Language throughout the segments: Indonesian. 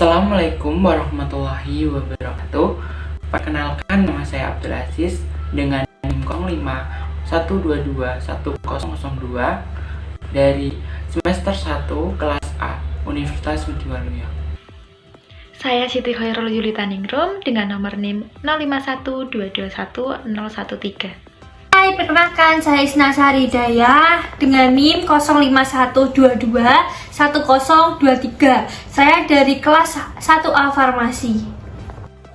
Assalamualaikum warahmatullahi wabarakatuh. Perkenalkan, nama saya Abdul Aziz dengan NIM 0512210002 dari semester 1 kelas A Universitas Mudiwaluyo. Saya Siti Khairul Yulitaningrum dengan nomor NIM 0512210013. Hai, perkenalkan saya Isna Saridaya dengan NIM 0512210023. Saya dari kelas 1A Farmasi.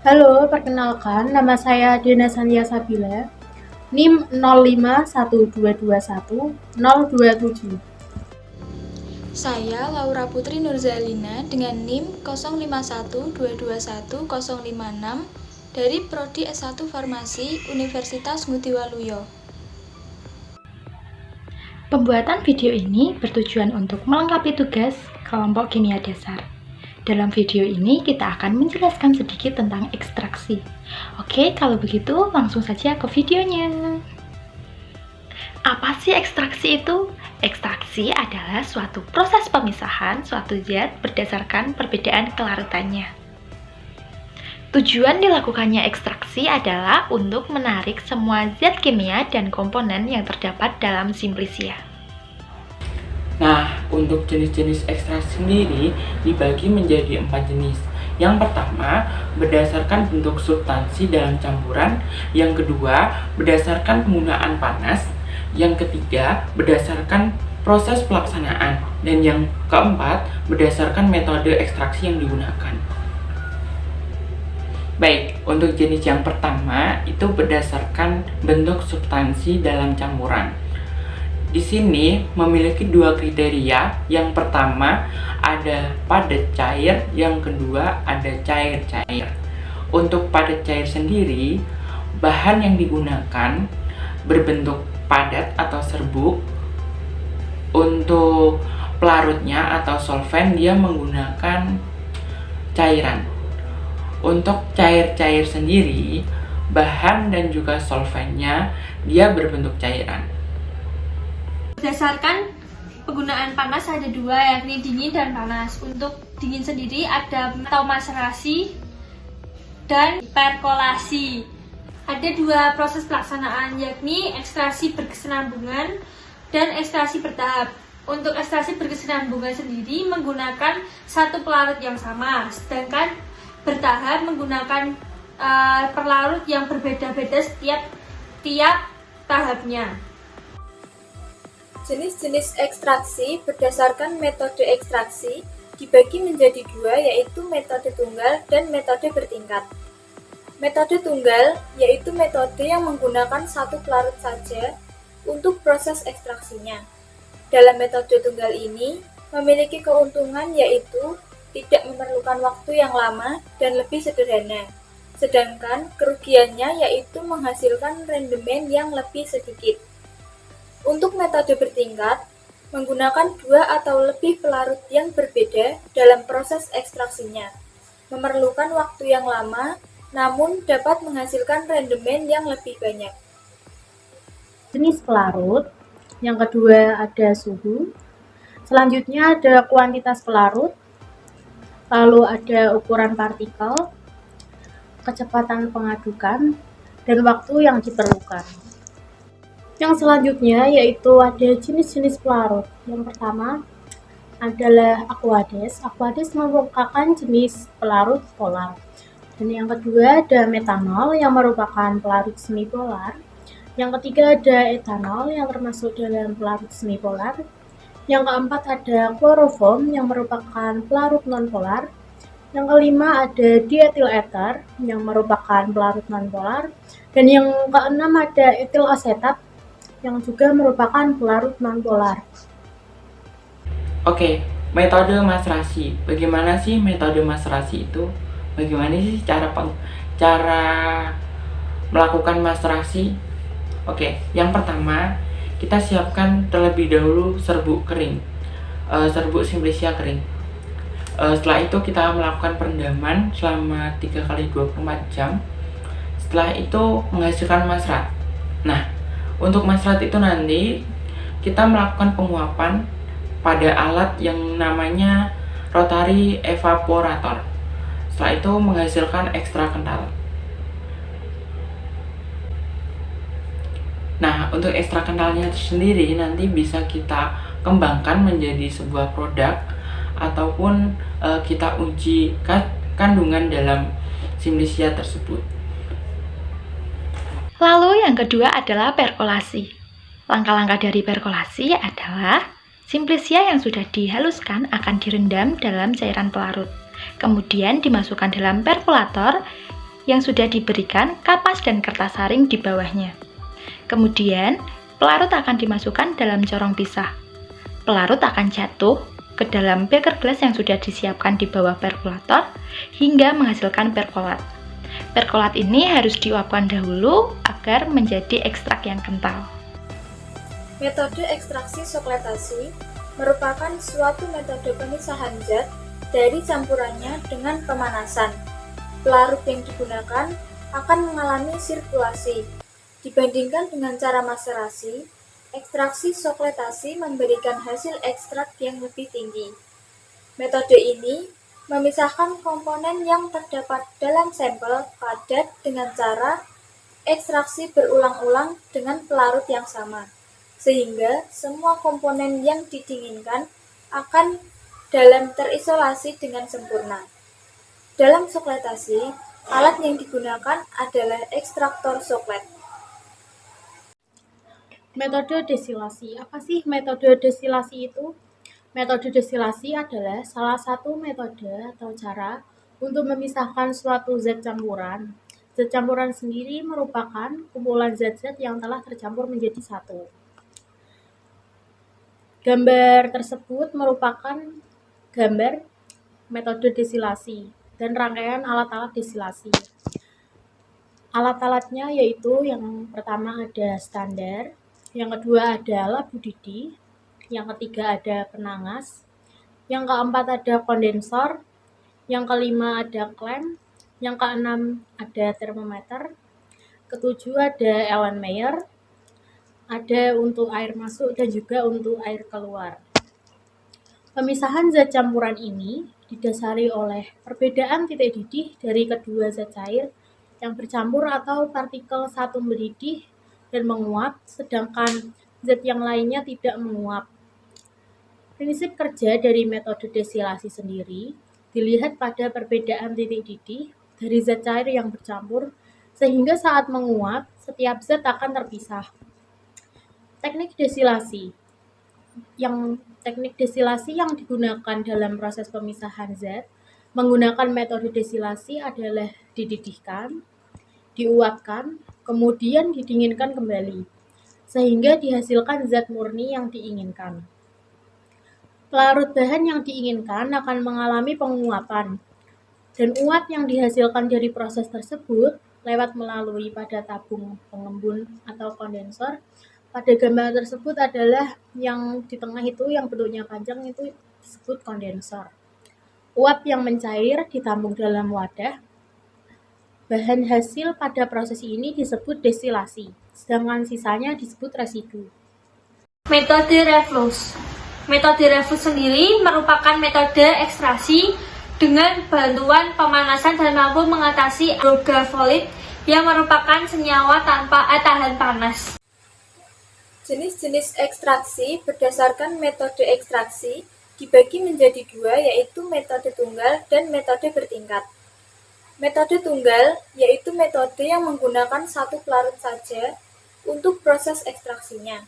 Halo, perkenalkan nama saya Dena Santia Sabila, NIM 0512210027. Saya Laura Putri Nurzalina dengan NIM 0512210056 dari Prodi S1 Farmasi Universitas Mudiwaluyo. Pembuatan video ini bertujuan untuk melengkapi tugas kelompok kimia dasar. Dalam video ini kita akan menjelaskan sedikit tentang ekstraksi. Oke, kalau begitu langsung saja ke videonya. Apa sih ekstraksi itu? Ekstraksi adalah suatu proses pemisahan suatu zat berdasarkan perbedaan kelarutannya. Tujuan dilakukannya ekstraksi adalah untuk menarik semua zat kimia dan komponen yang terdapat dalam simplisia. Nah, untuk jenis-jenis ekstraksi sendiri dibagi menjadi 4 jenis. Yang pertama, berdasarkan bentuk substansi dalam campuran. Yang kedua, berdasarkan penggunaan panas. Yang ketiga, berdasarkan proses pelaksanaan. Dan yang keempat, berdasarkan metode ekstraksi yang digunakan. Baik, untuk jenis yang pertama itu berdasarkan bentuk substansi dalam campuran. Di sini memiliki dua kriteria. Yang pertama ada padat cair, yang kedua ada cair-cair. Untuk padat cair sendiri, bahan yang digunakan berbentuk padat atau serbuk. Untuk pelarutnya atau solvent dia menggunakan cairan. Untuk cair-cair sendiri, bahan dan juga solventnya dia berbentuk cairan. Berdasarkan penggunaan panas ada dua, yakni dingin dan panas. Untuk dingin sendiri ada maserasi dan perkolasi. Ada dua proses pelaksanaan, yakni ekstraksi berkesinambungan dan ekstraksi bertahap. Untuk ekstraksi berkesinambungan sendiri menggunakan satu pelarut yang sama, sedangkan bertahap menggunakan pelarut yang berbeda-beda setiap tahapnya. Jenis-jenis ekstraksi berdasarkan metode ekstraksi dibagi menjadi dua, yaitu metode tunggal dan metode bertingkat. Metode tunggal yaitu metode yang menggunakan satu pelarut saja untuk proses ekstraksinya. Dalam metode tunggal ini memiliki keuntungan yaitu tidak memerlukan waktu yang lama dan lebih sederhana. Sedangkan kerugiannya yaitu menghasilkan rendemen yang lebih sedikit. Untuk metode bertingkat, menggunakan dua atau lebih pelarut yang berbeda dalam proses ekstraksinya. Memerlukan waktu yang lama, namun dapat menghasilkan rendemen yang lebih banyak. Jenis pelarut, yang kedua ada suhu, selanjutnya ada kuantitas pelarut, lalu ada ukuran partikel, kecepatan pengadukan, dan waktu yang diperlukan. Yang selanjutnya yaitu ada jenis-jenis pelarut. Yang pertama adalah aqueous. Aqueous merupakan jenis pelarut polar. Dan yang kedua ada metanol yang merupakan pelarut semipolar. Yang ketiga ada etanol yang termasuk dalam pelarut semipolar. Yang keempat ada kloroform yang merupakan pelarut nonpolar. Yang kelima ada diethyl ether yang merupakan pelarut nonpolar. Dan yang keenam ada etil asetat yang juga merupakan pelarut nonpolar. Oke, metode maserasi. Bagaimana sih metode maserasi itu? Bagaimana sih cara melakukan maserasi? Oke, yang pertama kita siapkan terlebih dahulu serbuk kering, serbuk simplisia kering. Setelah itu kita melakukan perendaman selama 3 kali 24 jam. Setelah itu menghasilkan masrat. Nah, untuk masrat itu nanti kita melakukan penguapan pada alat yang namanya rotary evaporator. Setelah itu menghasilkan ekstra kental. Nah, untuk ekstra kentalnya sendiri nanti bisa kita kembangkan menjadi sebuah produk ataupun kita uji kandungan dalam Simlisia tersebut. Lalu yang kedua adalah perkolasi. Langkah-langkah dari perkolasi adalah Simlisia yang sudah dihaluskan akan direndam dalam cairan pelarut. Kemudian dimasukkan dalam perkolator yang sudah diberikan kapas dan kertas saring di bawahnya. Kemudian, pelarut akan dimasukkan dalam corong pisah. Pelarut akan jatuh ke dalam beker gelas yang sudah disiapkan di bawah perkolator hingga menghasilkan perkolat. Perkolat ini harus diuapkan dahulu agar menjadi ekstrak yang kental. Metode ekstraksi sokletasi merupakan suatu metode pemisahan zat dari campurannya dengan pemanasan. Pelarut yang digunakan akan mengalami sirkulasi. Dibandingkan dengan cara maserasi, ekstraksi sokletasi memberikan hasil ekstrak yang lebih tinggi. Metode ini memisahkan komponen yang terdapat dalam sampel padat dengan cara ekstraksi berulang-ulang dengan pelarut yang sama, sehingga semua komponen yang didinginkan akan dalam terisolasi dengan sempurna. Dalam sokletasi, alat yang digunakan adalah ekstraktor soklet. Metode destilasi. Apa sih metode destilasi itu? Metode destilasi adalah salah satu metode atau cara untuk memisahkan suatu zat campuran. Zat campuran sendiri merupakan kumpulan zat-zat yang telah tercampur menjadi satu. Gambar tersebut merupakan gambar metode destilasi dan rangkaian alat-alat destilasi. Alat-alatnya yaitu yang pertama ada standar, yang kedua ada labu didih, yang ketiga ada penangas, yang keempat ada kondensor, yang kelima ada klem, yang keenam ada termometer, ketujuh ada Erlenmeyer, ada untuk air masuk dan juga untuk air keluar. Pemisahan zat campuran ini didasari oleh perbedaan titik didih dari kedua zat cair yang bercampur atau partikel satu mendidih dan menguap, sedangkan zat yang lainnya tidak menguap. Prinsip kerja dari metode destilasi sendiri dilihat pada perbedaan titik didih dari zat cair yang bercampur, sehingga saat menguap, setiap zat akan terpisah. Teknik destilasi yang digunakan dalam proses pemisahan zat menggunakan metode destilasi adalah dididihkan, diuapkan, kemudian didinginkan kembali, sehingga dihasilkan zat murni yang diinginkan. Pelarut bahan yang diinginkan akan mengalami penguapan, dan uap yang dihasilkan dari proses tersebut lewat melalui pada tabung pengembun atau kondensor. Pada gambar tersebut adalah yang di tengah itu yang bentuknya panjang itu disebut kondensor. Uap yang mencair ditampung dalam wadah. Bahan hasil pada proses ini disebut destilasi, sedangkan sisanya disebut residu. Metode reflux. Metode reflux sendiri merupakan metode ekstraksi dengan bantuan pemanasan dan mampu mengatasi hydroga-folit yang merupakan senyawa tanpa tahan panas. Jenis-jenis ekstraksi berdasarkan metode ekstraksi dibagi menjadi dua, yaitu metode tunggal dan metode bertingkat. Metode tunggal yaitu metode yang menggunakan satu pelarut saja untuk proses ekstraksinya.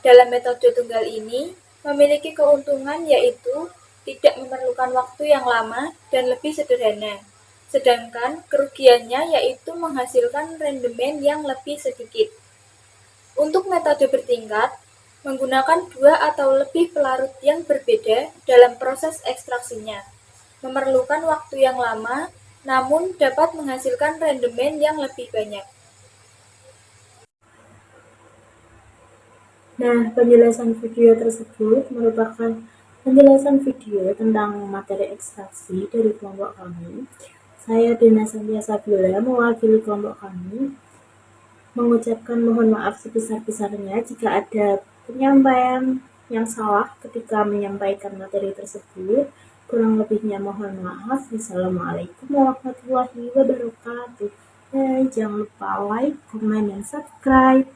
Dalam metode tunggal ini memiliki keuntungan yaitu tidak memerlukan waktu yang lama dan lebih sederhana. Sedangkan kerugiannya yaitu menghasilkan rendemen yang lebih sedikit. Untuk metode bertingkat, menggunakan dua atau lebih pelarut yang berbeda dalam proses ekstraksinya. Memerlukan waktu yang lama, namun dapat menghasilkan rendemen yang lebih banyak. Nah, penjelasan video tersebut merupakan penjelasan video tentang materi ekstraksi dari kelompok kami. Saya Dena Santia Sabila mewakili kelompok kami mengucapkan mohon maaf sebesar-besarnya jika ada penyampaian yang salah ketika menyampaikan materi tersebut. Kurang lebihnya mohon maaf. Wassalamualaikum warahmatullahi wabarakatuh. Dan jangan lupa like, comment, dan subscribe.